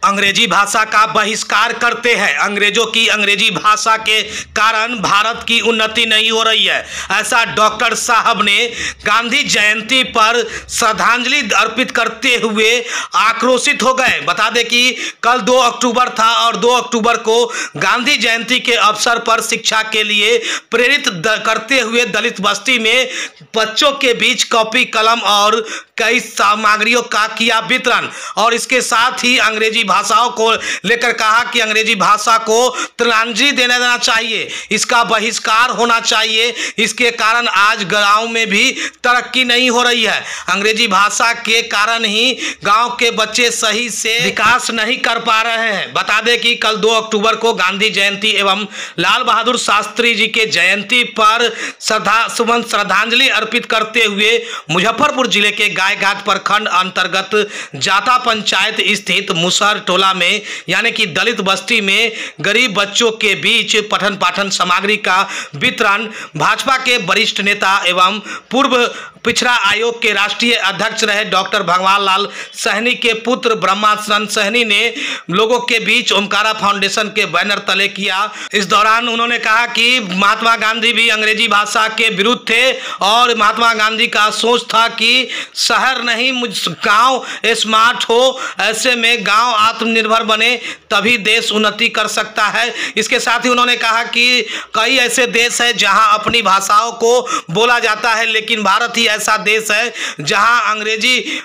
अंग्रेजी भाषा का बहिष्कार करते हैं। अंग्रेजों की अंग्रेजी भाषा के कारण भारत की उन्नति नहीं हो रही है, ऐसा डॉक्टर साहब ने गांधी जयंती पर श्रद्धांजलि अर्पित करते हुए आक्रोशित हो गए। बता दें कि कल 2 अक्टूबर था और 2 अक्टूबर को गांधी जयंती के अवसर पर शिक्षा के लिए प्रेरित करते हुए दलित बस्ती में बच्चों के बीच कॉपी कलम और कई सामग्रियों का किया वितरण। और इसके साथ ही अंग्रेजी भाषाओं को लेकर कहा कि अंग्रेजी भाषा को तिलांजलि देना चाहिए, इसका बहिष्कार होना चाहिए। इसके कारण आज गांव में भी तरक्की नहीं हो रही है। अंग्रेजी भाषा के कारण ही गांव के बच्चे सही से विकास नहीं कर पा रहे हैं। बता दें कि कल 2 अक्टूबर को गांधी जयंती एवं लाल बहादुर शास्त्री जी के जयंती पर श्रद्धांजलि अर्पित करते हुए मुजफ्फरपुर जिले के गायघाट प्रखंड अंतर्गत जाता पंचायत स्थित मुसहर टोला में यानी कि दलित बस्ती में गरीब बच्चों के बीच पठन पाठन सामग्री का वितरण भाजपा के वरिष्ठ नेता एवं पूर्व पिछड़ा आयोग के राष्ट्रीय अध्यक्ष रहे डॉक्टर भगवान लाल सहनी के पुत्र ब्रह्मानंद सहनी ने लोगों के बीच ओमकारा फाउंडेशन के बैनर तले किया। इस दौरान उन्होंने कहा कि महात्मा गांधी भी अंग्रेजी भाषा के विरुद्ध थे और महात्मा गांधी का सोच था कि शहर नहीं गांव स्मार्ट हो, ऐसे में गांव आत्मनिर्भर बने तभी देश उन्नति कर सकता है। इसके साथ ही उन्होंने कहा कि कई ऐसे देश है जहां अपनी भाषाओं को बोला जाता है, लेकिन भारत ही ऐसा देश है जहां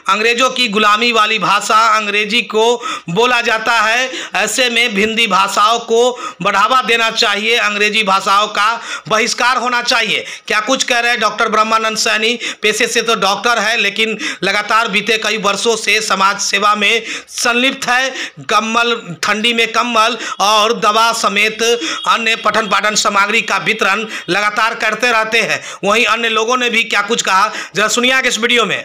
अंग्रेजों की गुलामी वाली भाषा अंग्रेजी को बोला जाता है। ऐसे में हिंदी भाषाओं को बढ़ावा देना चाहिए, अंग्रेजी भाषाओं का बहिष्कार होना चाहिए। क्या कुछ कह रहे हैं डॉक्टर ब्रह्मानंद सहनी। पेशे से तो डॉक्टर है, लेकिन लगातार बीते कई वर्षों से समाज सेवा में संलिप्त है। कम्बल, ठंडी में कम्बल और दवा समेत अन्य पठन पाठन सामग्री का वितरण लगातार करते रहते हैं। वहीं अन्य लोगों ने भी क्या कुछ कहा, जरा सुनिए इस वीडियो में।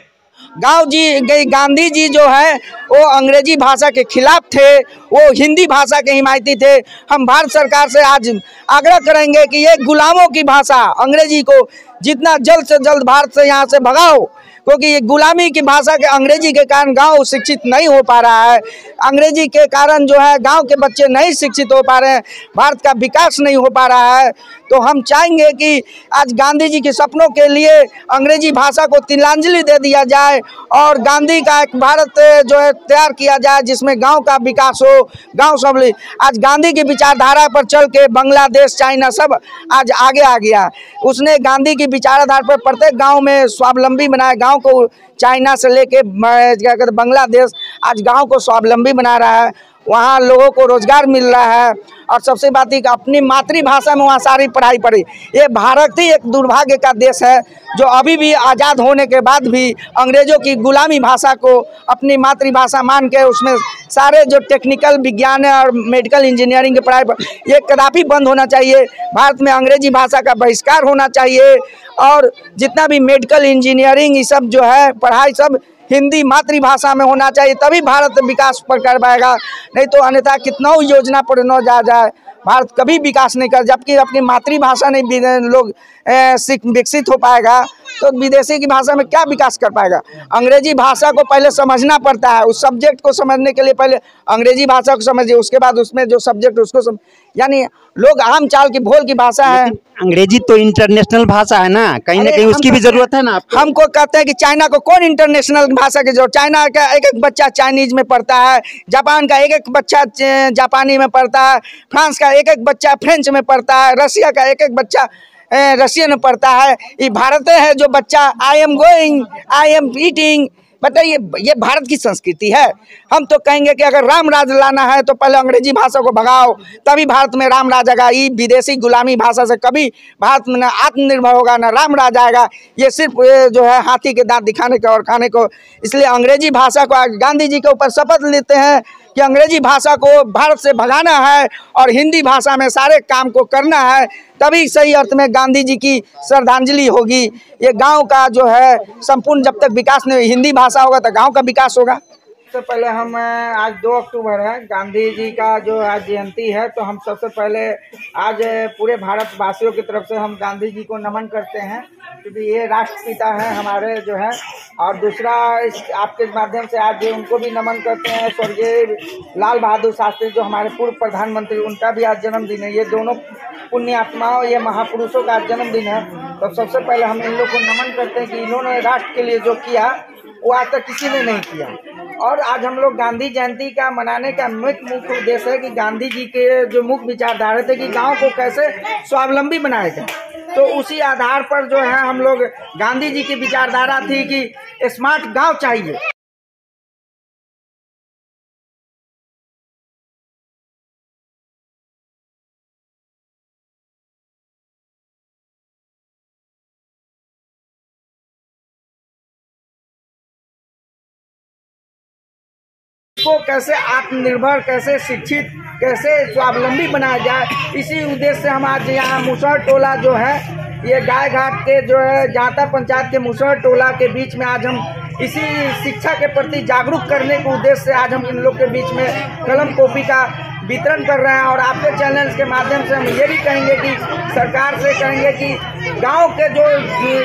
गांधी जी जो है वो अंग्रेजी भाषा के खिलाफ थे, वो हिंदी भाषा के हिमायती थे। हम भारत सरकार से आज आग्रह करेंगे कि ये गुलामों की भाषा अंग्रेजी को जितना जल्द से जल्द भारत से यहाँ से भगाओ, क्योंकि ये गुलामी की भाषा के अंग्रेजी के कारण गांव शिक्षित नहीं हो पा रहा है। अंग्रेजी के कारण जो है गांव के बच्चे नहीं शिक्षित हो पा रहे हैं, भारत का विकास नहीं हो पा रहा है। तो हम चाहेंगे कि आज गांधी जी के सपनों के लिए अंग्रेजी भाषा को तिलांजलि दे दिया जाए और गांधी का एक भारत जो है तैयार किया जाए जिसमें गांव का विकास हो, गांव सब। आज गांधी की विचारधारा पर चल के बांग्लादेश, चाइना सब आज आगे आ गया। उसने गांधी की विचारधारा पर प्रत्येक गांव में स्वावलंबी बनाया। गांव को चाइना से लेके क्या कहते बांग्लादेश आज गांव को स्वावलंबी बना रहा है, वहाँ लोगों को रोजगार मिल रहा है। और सबसे बात है कि अपनी मातृभाषा में वहाँ सारी पढ़ाई पढ़ी। ये भारत ही एक दुर्भाग्य का देश है जो अभी भी आज़ाद होने के बाद भी अंग्रेज़ों की गुलामी भाषा को अपनी मातृभाषा मान के उसमें सारे जो टेक्निकल विज्ञान है और मेडिकल इंजीनियरिंग की पढ़ाई ये कदापि बंद होना चाहिए। भारत में अंग्रेजी भाषा का बहिष्कार होना चाहिए और जितना भी मेडिकल इंजीनियरिंग ये सब जो है पढ़ाई सब हिंदी मातृभाषा में होना चाहिए, तभी भारत विकास पर कर पाएगा। नहीं तो अन्यथा कितना योजना पर न जाए भारत कभी विकास नहीं कर। जबकि अपनी मातृभाषा नहीं लोग विकसित हो पाएगा तो विदेशी की भाषा में क्या विकास कर पाएगा। अंग्रेजी भाषा को पहले समझना पड़ता है, उस सब्जेक्ट को समझने के लिए पहले अंग्रेजी भाषा को समझिए, उसके बाद उसमें जो सब्जेक्ट उसको यानी लोग आम चाल की भोल की भाषा है। अंग्रेजी तो इंटरनेशनल भाषा है ना, कहीं ना कहीं उसकी भी जरूरत है ना। हमको कहते हैं कि चाइना को कौन इंटरनेशनल भाषा की जरूरत। चाइना का एक बच्चा चाइनीज में पढ़ता है, जापान का एक बच्चा जापानी में पढ़ता है, फ्रांस का एक बच्चा फ्रेंच में पढ़ता है, रसिया का एक बच्चा रशियन में पढ़ता है। ये भारत है जो बच्चा I am going, I am eating. बताइए ये भारत की संस्कृति है। हम तो कहेंगे कि अगर राम राज लाना है तो पहले अंग्रेजी भाषा को भगाओ, तभी भारत में राम राज आएगा। ये विदेशी गुलामी भाषा से कभी भारत में ना आत्मनिर्भर होगा ना राम राज आएगा। ये सिर्फ जो है हाथी के दांत दिखाने को और खाने को। इसलिए अंग्रेजी भाषा को गांधी जी के ऊपर शपथ लेते हैं कि अंग्रेजी भाषा को भारत से भगाना है और हिंदी भाषा में सारे काम को करना है, तभी सही अर्थ में गांधी जी की श्रद्धांजलि होगी। ये गांव का जो है संपूर्ण जब तक विकास नहीं हिंदी भाषा होगा तो गांव का विकास होगा। सबसे पहले हम आज 2 अक्टूबर है, गांधी जी का जो आज जयंती है, तो हम सबसे पहले आज पूरे भारतवासियों की तरफ से हम गांधी जी को नमन करते हैं, क्योंकि ये राष्ट्रपिता हैं हमारे जो है। और दूसरा, इस आपके माध्यम से आज उनको भी नमन करते हैं, स्वर्गीय लाल बहादुर शास्त्री जो हमारे पूर्व प्रधानमंत्री, उनका भी आज जन्मदिन है। ये दोनों पुण्य आत्माओं, ये महापुरुषों का आज जन्मदिन है। तो सबसे पहले हम इन लोग को नमन करते हैं कि इन्होंने राष्ट्र के लिए जो किया वो आज तक किसी ने नहीं किया। और आज हम लोग गांधी जयंती का मनाने का मुख्य उद्देश्य है कि गांधी जी के जो मुख्य विचारधारा थे कि गांव को कैसे स्वावलंबी बनाया जाए, तो उसी आधार पर जो है हम लोग, गांधी जी की विचारधारा थी कि स्मार्ट गांव चाहिए। को कैसे आत्मनिर्भर, कैसे शिक्षित, कैसे स्वावलंबी बनाया जाए, इसी उद्देश्य से हम आज यहाँ मुसहर टोला जो है, ये गाय घाट के जो है जाता पंचायत के मुसहर टोला के बीच में आज हम इसी शिक्षा के प्रति जागरूक करने के उद्देश्य से आज हम इन लोग के बीच में कलम कॉपी का वितरण कर रहे हैं। और आपके चैनल्स के माध्यम से हम ये भी कहेंगे कि सरकार से कहेंगे कि गांव के जो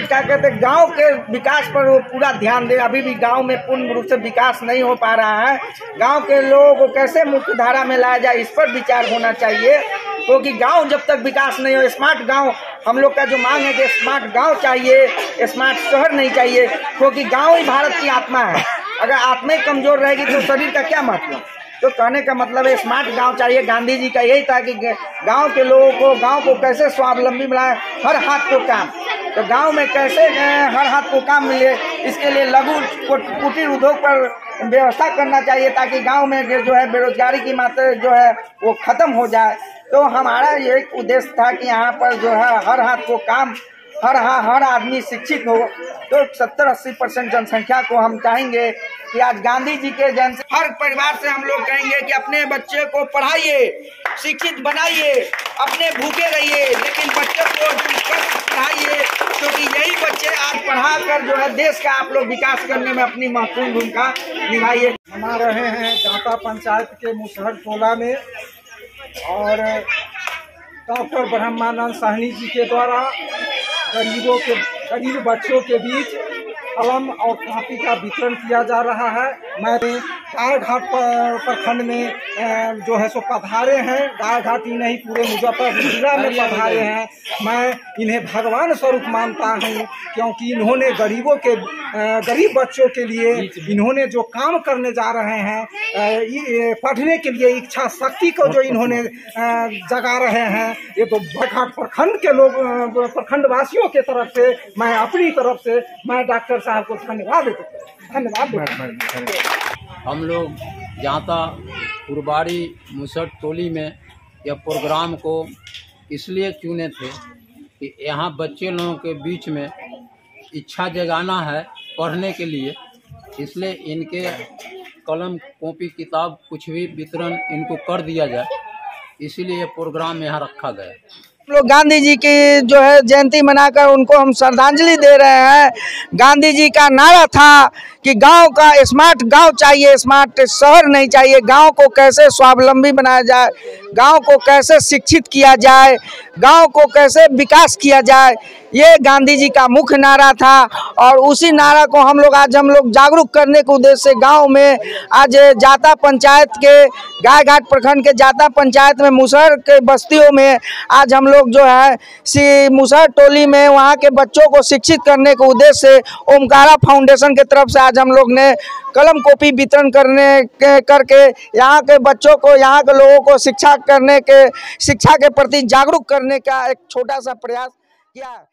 क्या कहते हैं, गांव के विकास पर वो पूरा ध्यान दे। अभी भी गांव में पूर्ण रूप से विकास नहीं हो पा रहा है। गांव के लोगों को कैसे मुख्य धारा में लाया जाए, इस पर विचार होना चाहिए, क्योंकि गांव जब तक विकास नहीं हो, स्मार्ट गांव हम लोग का जो मांग है कि स्मार्ट गांव चाहिए, स्मार्ट शहर नहीं चाहिए, क्योंकि गांव ही भारत की आत्मा है। अगर आत्मा ही कमजोर रहेगी तो शरीर का क्या मतलब। तो कहने का मतलब है स्मार्ट गांव चाहिए। गांधी जी का यही था कि गांव के लोगों को, गांव को कैसे स्वावलंबी बनाए, हर हाथ को काम। तो गांव में कैसे हर हाथ को काम मिले, इसके लिए लघु कुटीर उद्योग पर व्यवस्था करना चाहिए, ताकि गांव में जो है बेरोजगारी की मात्रा जो है वो खत्म हो जाए। तो हमारा ये उद्देश्य था कि यहाँ पर जो है हर हाथ को काम, हर आदमी शिक्षित हो। तो 70-80% जनसंख्या को हम चाहेंगे कि आज गांधी जी के जन्म से हर परिवार से हम लोग कहेंगे कि अपने बच्चे को पढ़ाइए, शिक्षित बनाइए, अपने भूखे रहिए, लेकिन बच्चे को पढ़ाइए, क्योंकि यही बच्चे आज पढ़ा कर जो है देश का आप लोग विकास करने में अपनी महत्वपूर्ण भूमिका निभाइए। मना रहे हैं जाता पंचायत के मुसहर टोला में, और डॉक्टर ब्रह्मानंद साहनी जी के द्वारा गरीब बच्चों के बीच कलम और कॉपी का वितरण किया जा रहा है। मैं गाय घाट प्रखंड में जो है सो पधारे हैं, गाय घाट ही नहीं पूरे मुजफ्फरपुर जिला में पधारे हैं। मैं इन्हें भगवान स्वरूप मानता हूँ, क्योंकि इन्होंने गरीब बच्चों के लिए इन्होंने जो काम करने जा रहे हैं, पढ़ने के लिए इच्छा शक्ति को जो इन्होंने जगा रहे हैं, ये तो घाट प्रखंड के लोग, प्रखंड वासियों के तरफ से, मैं अपनी तरफ से मैं डॉक्टर साहब को धन्यवाद हम लोग जाता पुरबारी मुसहर टोली में यह प्रोग्राम को इसलिए चुने थे कि यहाँ बच्चे लोगों के बीच में इच्छा जगाना है पढ़ने के लिए, इसलिए इनके कलम कॉपी किताब कुछ भी वितरण इनको कर दिया जाए, इसीलिए ये प्रोग्राम यहाँ रखा गया। लोग गांधी जी की जो है जयंती मनाकर उनको हम श्रद्धांजलि दे रहे हैं। गांधी जी का नारा था कि गांव का स्मार्ट गांव चाहिए, स्मार्ट शहर नहीं चाहिए। गांव को कैसे स्वावलंबी बनाया जाए, गांव को कैसे शिक्षित किया जाए, गांव को कैसे विकास किया जाए, ये गांधी जी का मुख्य नारा था। और उसी नारा को हम लोग जागरूक करने के उद्देश्य से गांव में आज जाता पंचायत के, गाय घाट प्रखंड के जाता पंचायत में मुसहर के बस्तियों में आज हम लोग जो है मुसहर टोली में वहाँ के बच्चों को शिक्षित करने के उद्देश्य से ओमकारा फाउंडेशन के तरफ से आज हम लोग ने कलम कॉपी वितरण करके यहाँ के बच्चों को, यहाँ के लोगों को शिक्षा के प्रति जागरूक करने का एक छोटा सा प्रयास किया।